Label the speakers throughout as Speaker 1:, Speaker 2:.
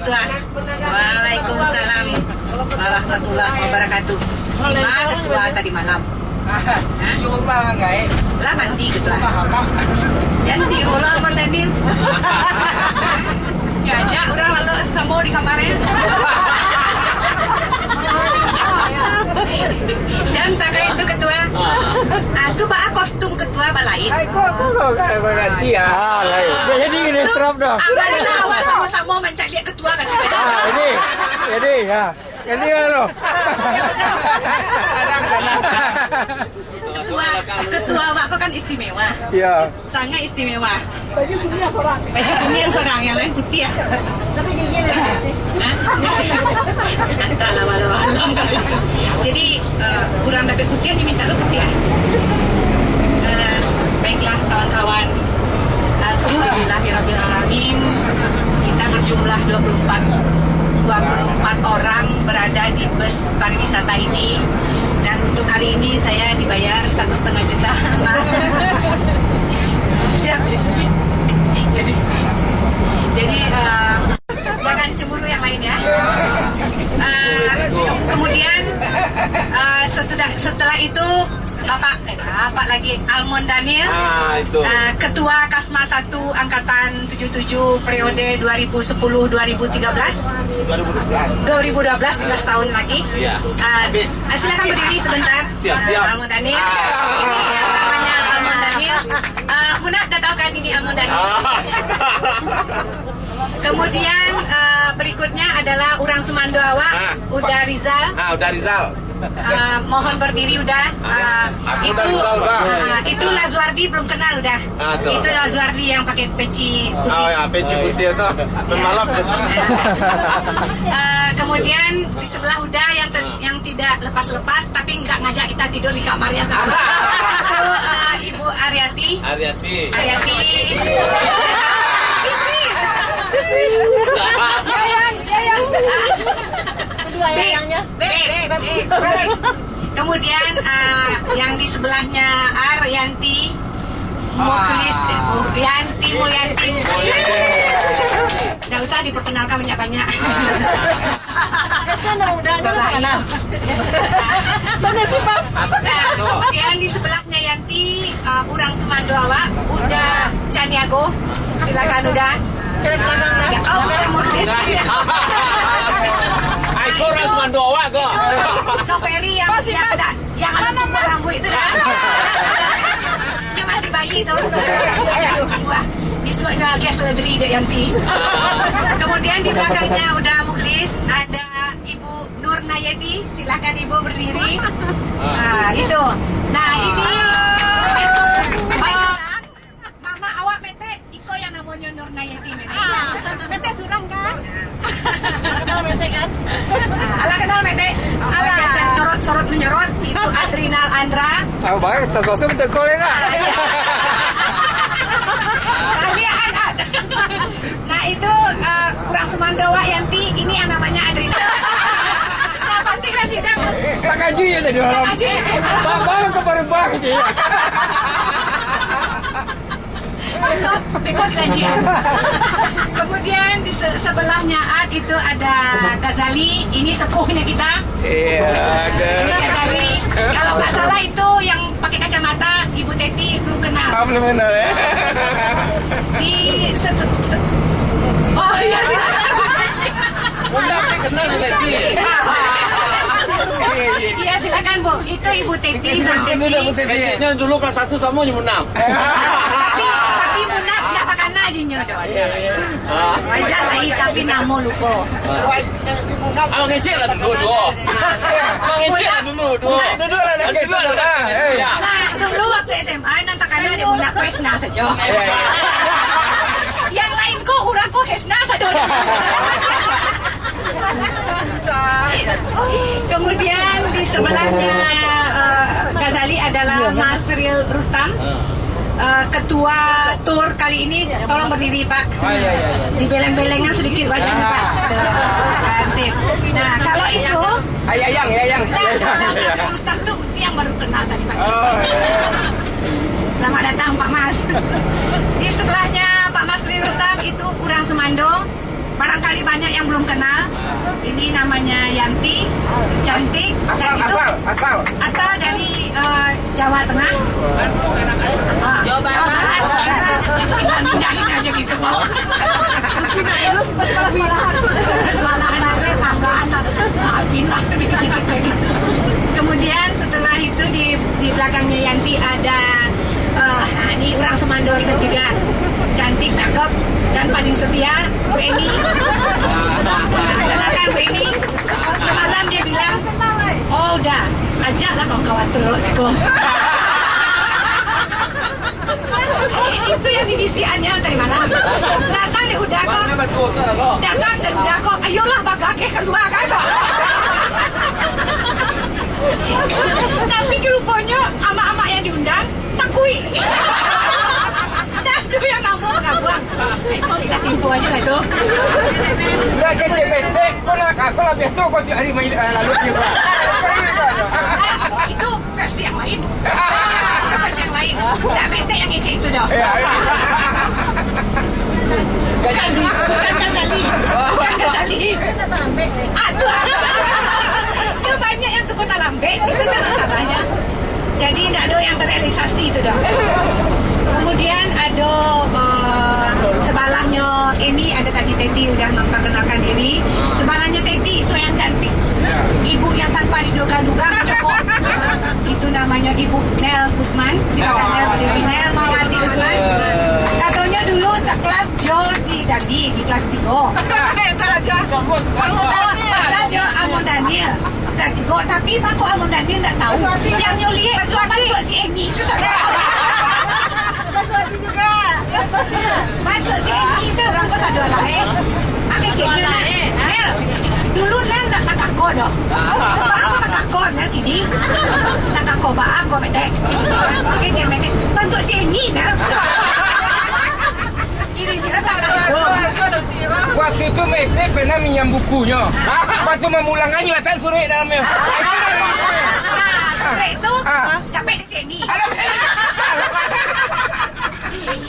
Speaker 1: Ketua. Waalaikumsalam warahmatullahi wabarakatuh. Mana Ketua tadi malam? Lah mandi Ketua. Jadi ulah mendanin. Jajak orang lalu semua di kamarnya. Jangan pakai itu Ketua. Itu bah kostum Ketua balain.
Speaker 2: Kok ganti ya? Jadi ini strap dong.
Speaker 1: Alhamdulillah awak sama-sama mencari Ketua kan.
Speaker 2: Ini ya. Ini loh.
Speaker 1: Ketua awak kok kan istimewa.
Speaker 2: Iya.
Speaker 1: Sangat istimewa. Baju kuning seorang yang lain putih ya. Tapi giginya antara malam. Jadi kurang dapat putih diminta lo putih ya. Baiklah kawan-kawan. Alhamdulillahirrabbilalamin. Kita berjumlah 24 orang berada di bus pariwisata ini. Dan untuk kali ini saya dibayar 1,5 juta. Siap ya. Jadi jangan cemburu yang lain ya. Kemudian setelah itu Bapak lagi Almond Daniel, Ketua Kasma 1 Angkatan 77 periode 2010-2013 12 tahun lagi. Silakan berdiri sebentar. Almond Daniel. Ini namanya Almond Daniel. Muna dah tahu kan ini Almond Daniel. Kemudian berikutnya adalah orang Semando awak, Uda Rizal.
Speaker 3: Udah Rizal.
Speaker 1: Mohon berdiri udah. Itu Lazuardi belum kenal udah. Itu Lazuardi yang pakai peci putih.
Speaker 3: Oh ya, peci putih itu pembalap.
Speaker 1: Kemudian di sebelah udah yang tidak lepas-lepas tapi nggak ngajak kita tidur di kamarnya sama. Itu Ibu Aryati. Ayangnya. Kemudian yang di sebelahnya Yanti Muklis, Yanti. Nggak usah diperkenalkan banyak-banyak. Kemudian di sebelahnya Yanti, orang Semando awak, Uda Caniago. Silakan udah. Muklis.
Speaker 3: Aku orang Semando awak kok.
Speaker 1: Noveli yang ada rambut itu dah. Dia masih bayi itu. Besoknya lagi seledri dek Yanti. Kemudian di belakangnya udah Muklis ada Ibu Nur Nayedi. Silakan Ibu berdiri. Itu. Nah ini. Mama awak mete iko yang namanya Nur Nayedi.
Speaker 4: Mete surang kan?
Speaker 1: Kenal mete kan? Ala kenal mete. Sorot menyorot itu Adrinal Andra.
Speaker 2: Baik, tersosok betul nak.
Speaker 1: Kalian ada. Nah itu kurang Semandowa Yanti. Ini yang namanya Adrinal. Nah pasti kasih dah.
Speaker 2: Tak kaju ya tadi orang. Bapak kau baru gitu ya.
Speaker 1: Pekot gajian. Kemudian di sebelahnya itu ada Ghazali. Ini sepuhnya kita.
Speaker 2: Iya ada.
Speaker 1: Ghazali. Kalau nggak salah itu yang pakai kacamata Ibu Teti belum kenal.
Speaker 2: Belum kenal ya.
Speaker 1: Di oh iya silakan.
Speaker 3: Udah kenal Teti.
Speaker 1: Iya silakan Bu. Itu Ibu Teti dan Teti.
Speaker 3: Kayaknya dulu kelas 1 sama jam 6.
Speaker 1: Tapi Munaf nggak makan aja nyodo. Wajar lah tapi namo lupa.
Speaker 3: Abang ngecek lah dulu. Abang ngecek lah dulu.
Speaker 2: Duduk lah nak kita dah.
Speaker 1: Nah dulu waktu SMA nantakannya ada Munaf Hesna saja. Yang lain kok urangku Hesna saja. Kemudian di sebelahnya Ghazali adalah Mas Ril Rustam. Ketua tur kali ini tolong berdiri Pak. Di beleng-belengan sedikit wajahnya Pak. Sip. Nah kalau itu
Speaker 2: Ayang.
Speaker 1: Mas Rustam tuh mesti yang baru kenal tadi Pak. Selamat datang Pak Mas. Di sebelahnya Pak Mas Ril Rustam itu kurang Semando. Barangkali barangkali banyak yang belum kenal. Ini namanya Yanti, cantik. Asal dari Jawa Tengah. Jawa Barat. Pindahin aja gitu. Sini elus sekolahan tanggaan. Pindah. Kemudian setelah itu di belakangnya Yanti ada ini orang Semandol itu juga cantik, cakep dan paling setia Bu Eni. Kenalkan Bu Eni. Semalam dia bilang, oh udah ajaklah kawan-kawan terus kok. Itu yang inisiannya tadi malam. Datang di udah kok. Datang dan udah kok. Ayolah bagake keluar kan. Tapi rupanya ama-ama yang diundang takui. Dan itu yang namun pengabuan. Itu sih simpo aja lah itu.
Speaker 2: Dah kecil pendek, kau lah besok kau tiap hari main lalu juga.
Speaker 1: Itu versi yang lain. Versi yang lain. Dah pendek yang ngecek itu dah. Bukan Ghazali. Bukan Ghazali. Aduh. Itu banyak yang sebut alambe. Itu salah-salahnya. Jadi tidak ada yang terrealisasi itu dah. Kemudian ada sebelahnya ini ada tadi Teti udah memperkenalkan diri. Sebelahnya Teti itu yang cantik. Ibu yang tanpa diduga-duga cokok. Itu namanya Ibu Nel Gusman. Silakan Nel Mawati Gusman. Katanya dulu sekelas Josi Dandi di kelas 3. Jo Amon Daniel kelas 3. Tapi aku Amon Daniel tak tahu. Yang nyulik masuk si Eni. Baca si Eni seorang kau satu lain. Aku ceknya Nel. Dulu Nel tak kakak dah. Baru kakak Nel ini. Tak kakak bah aku medek. Aku cek medek. Bantu si Eni Nel. Kira-kira tak ada.
Speaker 2: Waktu itu Mete pernah minjam bukunya. Waktu memulangannya tak sore dalamnya.
Speaker 1: Sore itu capek di sini.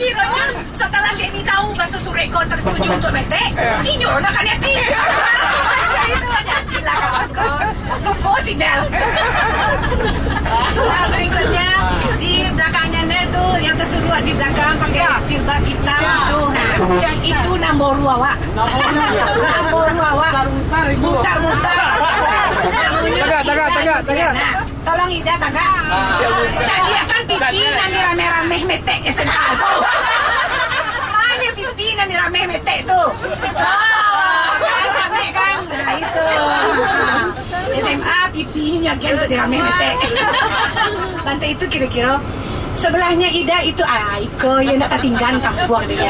Speaker 1: Kiranya setelah sini tahu bahasa sore kau tertuju untuk Mete, inyo nak kan Yati. Itu aja gila kawanku. Lupa si Nel. Nah, berikutnya di belakangnya Nel tuh yang tersuruh di belakang pakai jilbab hitam itu Namboru awak. Namboru awak. Mutar-mutar. Tagak. Tolong Ida tagak. Jadi akan pipi nanti rame-rame metek SMA. Hanya pipi nanti rame metek tuh. Rame kan? Nah itu. SMA pipinya kan tuh rame metek. Lantai itu kira-kira sebelahnya Ida itu Iko yang tak tinggal kampung dia.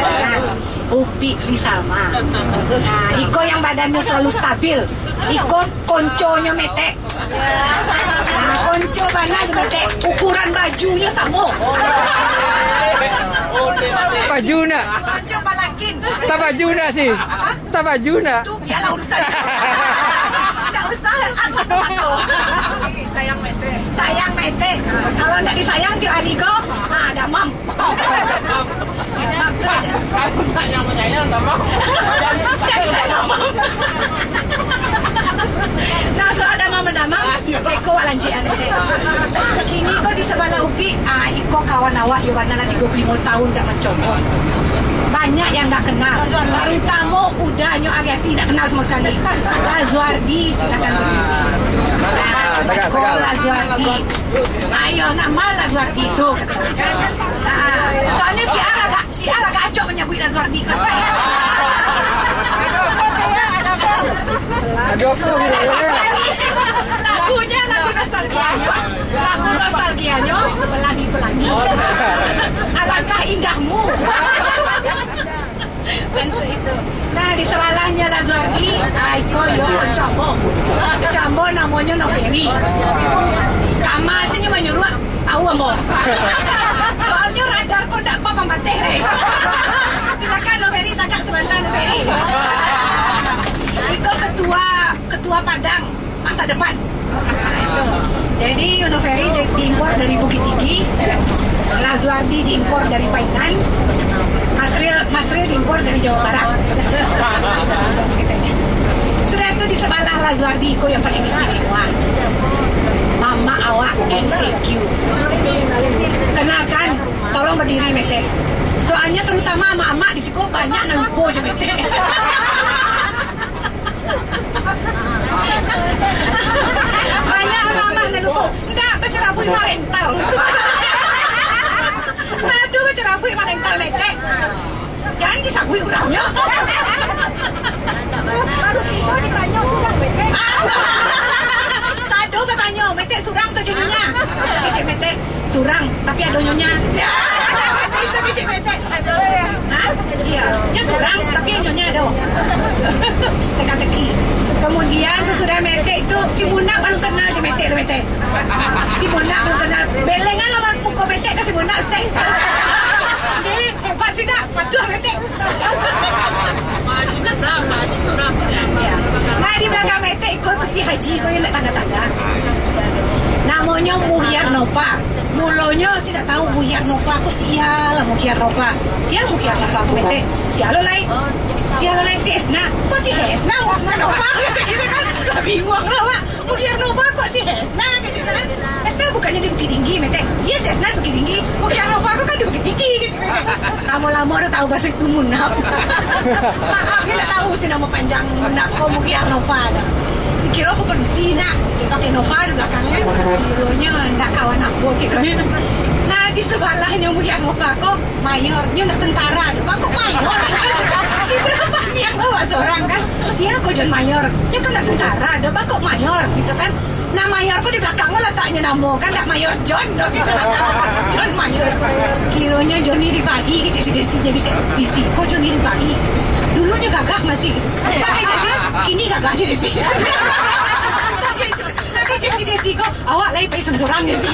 Speaker 1: Upi Risama. Nah, Iko yang badannya selalu stabil. Iko konconya metek. Nah, konco mana metek. Ukuran bajunya sama.
Speaker 2: Bajuna.
Speaker 1: Konco balakin.
Speaker 2: Sabajuna sih. Sabajuna.
Speaker 1: Itu biarlah urusan. Tidak usah satu-satu. Sayang metek. Kalau tidak disayang di Ariko, ada mam.
Speaker 3: Yang menyayang sama.
Speaker 1: Nah, so ada mama-mama, Eko walanjian. Kini kok di sebelah Upi, Iko kawan awak Yowana lah 35 tahun tak mencoba. Banyak yang tak kenal. Terutama udahnya Agati tak kenal sama sekali. Lazuardi, silakan berdiri. Eko Lazuardi. Ayo nama Lazuardi itu. Soalnya si Ara gak acok menyebut Lazuardi ke saya. Lagunya lagu nostalgianya pelangi-pelangi. Alangkah indahmu. Bentuk itu. Nah di sebelahnya Lazuardi, Iko yo Cambo namanya Noveri. Kama sini menyuruh tahu ambo. Soalnya radar kok tak apa mati. Silakan Noveri tagak sebentar Noveri. Iko ketua Padang masa depan. Jadi Noveri diimpor dari Bukit Tinggi, Lazuardi diimpor dari Painan, Masril Mas Rio diimpor dari Jawa Barat. Sudah itu di sebelah Lazuardi Iko yang paling istimewa. Mama awak NTQ. Kenalkan, tolong berdiri mete. Soalnya terutama ama-ama di siko banyak nangko je mete. Banyak ama-ama nangko. Enggak, bercerabui marental. Satu bercerabui marental mete. Jangan disabui orangnya.
Speaker 4: Baru tiba ditanya surang bete.
Speaker 1: Satu katanya, mete surang tuh jadinya. Kecik mete surang, tapi ada nyonya. Itu kecik mete. Hah? Iya, dia surang, tapi nyonya ada. Teka-teki. Kemudian sesudah mete itu si Muna baru kenal je mete lo mete. Si Muna baru kenal. Belengan lah pukul mete ke si Muna stay. Jadi hebat sih dah, patuh mete. Nah di belakang mete ikut pergi haji kau yang nak tanda-tanda. Namanya Muhyar Nova. Mulanya sih tak tahu Muhyar Nova. Aku sial Muhyar Nova. Sial Muhyar Nova aku mete. Sial lo lain. Sial lo lain si Esna. Kok si Esna? Musna Nova. Gitu kan? Lah bingung lah Pak. Muhyar Nova kok si Esna? Gitu kan? Esna bukannya di Bukit Tinggi mete. Iya si Esna di Bukit Tinggi. Muhyar Nova aku kan di Bukit Tinggi. Gitu mete. Kamu lama udah tahu bahasa itu Munaf. Maaf dia tak tahu sih nama panjang Munaf. Kok Muhyar Nova ada. Kira aku produksi nak pakai Nova di belakangnya. Kironya nak kawan aku kiranya. Nah di sebelahnya Muhyar Nova kok mayornya nak tentara. Pak kok mayor? Kita banyak bawa seorang kan. Siapa kok John Mayor? Dia kan nak tentara. Ada pak kok mayor gitu kan. Nah mayor kok di belakangnya letaknya nama kan nak mayor John dong gitu. John Mayor. Kironya Johnny Ribagi gitu desinya bisa sisi. Kok Johnny Ribagi? Dulunya gagah masih. Pakai Jesse, kini gagah aja Jesse. Pakai Jesse kok awak lagi pakai seorang Jesse.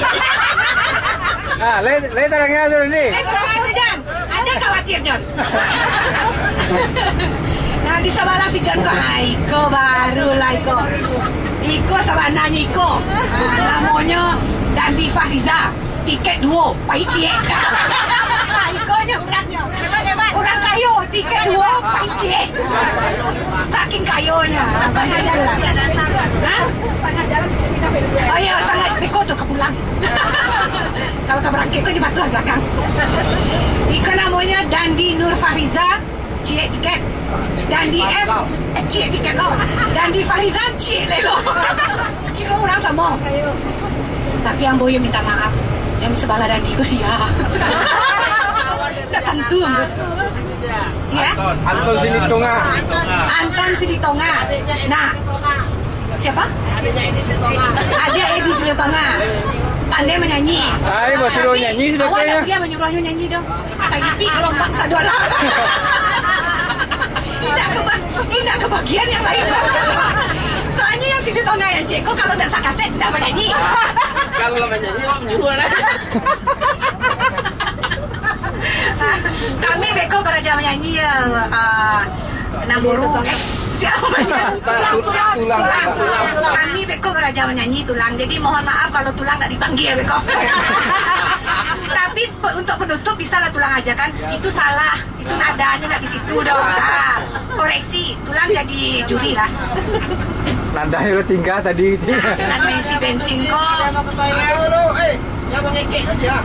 Speaker 2: Ah, lain tarangnya dulu nih.
Speaker 1: Aja John, aja khawatir John. Nah di sebelah si John kok Iko baru lah Iko. Iko sama nanya Iko. Namanya Dandi Fahriza. Tiket 2, Pai Cie. Ikonya orang kayu, tiket 2, Pai Cie. Saking kayunya. Banyak jalan. Hah? Setengah jalan kita berdua. Oh iya, setengah Beko tuh kepulang. Kalau ke berangkit kok di batuan belakang. Iko namanya Dandi Nur Fahriza, Cie tiket. Dandi F, Cie tiket lo. Dandi Fahriza, Cie lelo. Kira orang sama. Tapi yang boyo minta maaf. Yang sebelah Dandi itu sih ya. Tentu. Ya.
Speaker 2: Anton Silitonga.
Speaker 1: Anton Silitonga. Nah, siapa? Ada Edi Silitonga. Pandai menyanyi.
Speaker 2: Ay, mau suruh nyanyi sudah
Speaker 1: Awak
Speaker 2: kaya.
Speaker 1: dia menyuruhnya nyanyi dong. Saya pipi kalau paksa dola. Tidak kebagian yang lain. Soalnya yang Silitonga yang Ceko kalau tidak sakaset tidak menyanyi.
Speaker 3: Kalau lo menyanyi, lo menyuruh lah.
Speaker 1: Kami Beko beraja menyanyi ya. Namuru. Siapa tulang. Kami Beko beraja menyanyi tulang. Jadi mohon maaf kalau tulang tidak dipanggil Beko. Tapi untuk penutup bisa lah tulang aja kan. Itu salah. Itu nadanya nggak di situ dong. Koreksi. Tulang jadi juri lah.
Speaker 2: Nandanya lo tinggal tadi sih.
Speaker 1: Dengan mengisi bensin kok.
Speaker 3: Yang mengecek itu siapa?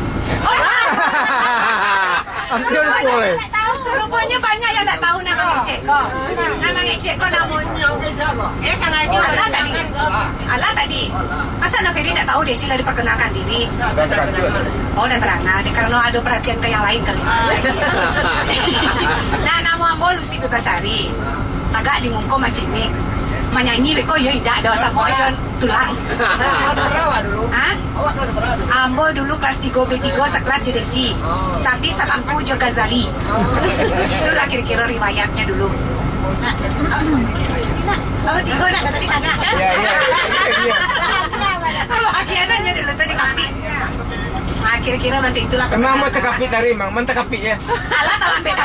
Speaker 2: Hampir boleh.
Speaker 1: Rupanya banyak yang tak tahu nama ngecek kok. Nama ngecek kok namanya. Sengaja. Alah tadi. Masa Nafiri tak tahu Desi lah diperkenalkan diri. Oh udah pernah. Karena ada perhatian ke yang lain kali. Nah nama Ambo Lucy Bebasari. Agak dimungko macam ni. Menyanyi beko ya tidak ada sama aja tulang. Hah? Ambo dulu kelas 3 B3 sekelas Jedesi. Tapi sebangku Jo Ghazali. Itulah kira-kira riwayatnya dulu. Nah, tiga nak Ghazali tanya kan? Iya. Kalau akhirnya dulu tadi kapi. Nah, kira-kira nanti itulah.
Speaker 2: Emang mau tekapit dari emang, mentekapi ya.
Speaker 1: Alah tak ambil